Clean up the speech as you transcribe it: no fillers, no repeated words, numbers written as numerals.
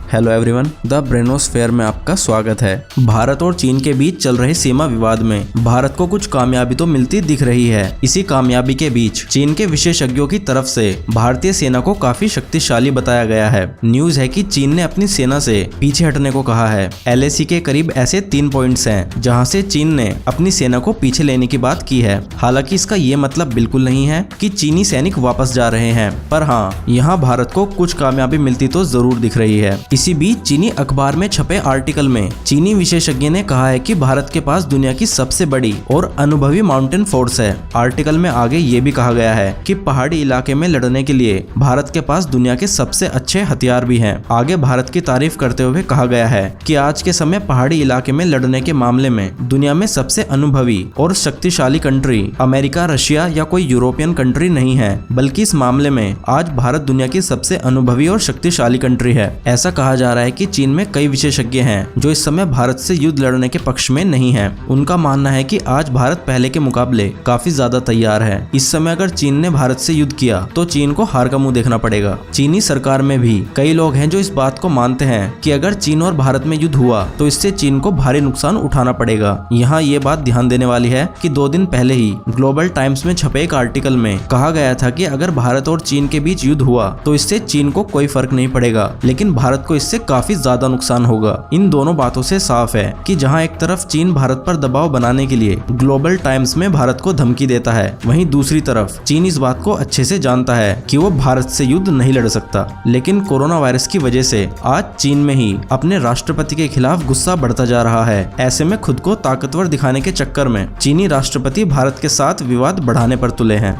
Hello everyone, the ब्रेनोस्फेयर में आपका स्वागत है। भारत और चीन के बीच चल रहे सीमा विवाद में भारत को कुछ कामयाबी तो मिलती दिख रही है। इसी कामयाबी के बीच चीन के विशेषज्ञों की तरफ से भारतीय सेना को काफी शक्तिशाली बताया गया है। न्यूज है कि चीन ने अपनी सेना से पीछे हटने को कहा है। LAC के करीब ऐसे 3 पॉइंट्स हैं जहां से चीन ने अपनी सेना को पीछे लेने की बात की है। हालांकि इसका ये मतलब बिल्कुल नहीं है कि चीनी सैनिक वापस जा रहे हैं, पर हाँ, यहाँ भारत को कुछ कामयाबी मिलती तो जरूर दिख रही है। इसी बीच चीनी अखबार में छपे आर्टिकल में चीनी विशेषज्ञ ने कहा है कि भारत के पास दुनिया की सबसे बड़ी और अनुभवी माउंटेन फोर्स है। आर्टिकल में आगे ये भी कहा गया है कि पहाड़ी इलाके में लड़ने के लिए भारत के पास दुनिया के सबसे अच्छे हथियार भी हैं। आगे भारत की तारीफ करते हुए कहा गया है कि आज के समय पहाड़ी इलाके में लड़ने के मामले में दुनिया में सबसे अनुभवी और शक्तिशाली कंट्री अमेरिका, रशिया या कोई यूरोपियन कंट्री नहीं है, बल्कि इस मामले में आज भारत दुनिया की सबसे अनुभवी और शक्तिशाली कंट्री है। ऐसा कहा जा रहा है कि चीन में कई विशेषज्ञ हैं जो इस समय भारत से युद्ध लड़ने के पक्ष में नहीं हैं। उनका मानना है कि आज भारत पहले के मुकाबले काफी ज्यादा तैयार है। इस समय अगर चीन ने भारत से युद्ध किया तो चीन को हार का मुंह देखना पड़ेगा। चीनी सरकार में भी कई लोग हैं जो इस बात को मानते हैं कि अगर चीन और भारत में युद्ध हुआ तो इससे चीन को भारी नुकसान उठाना पड़ेगा। यहाँ ये बात ध्यान देने वाली है कि 2 दिन पहले ही ग्लोबल टाइम्स में छपे एक आर्टिकल में कहा गया था कि अगर भारत और चीन के बीच युद्ध हुआ तो इससे चीन को कोई फर्क नहीं पड़ेगा, लेकिन भारत को इससे काफी ज्यादा नुकसान होगा। इन दोनों बातों से साफ है कि जहां एक तरफ चीन भारत पर दबाव बनाने के लिए ग्लोबल टाइम्स में भारत को धमकी देता है, वहीं दूसरी तरफ चीन इस बात को अच्छे से जानता है कि वो भारत से युद्ध नहीं लड़ सकता। लेकिन कोरोना वायरस की वजह से आज चीन में ही अपने राष्ट्रपति के खिलाफ गुस्सा बढ़ता जा रहा है। ऐसे में खुद को ताकतवर दिखाने के चक्कर में चीनी राष्ट्रपति भारत के साथ विवाद बढ़ाने पर तुले हैं।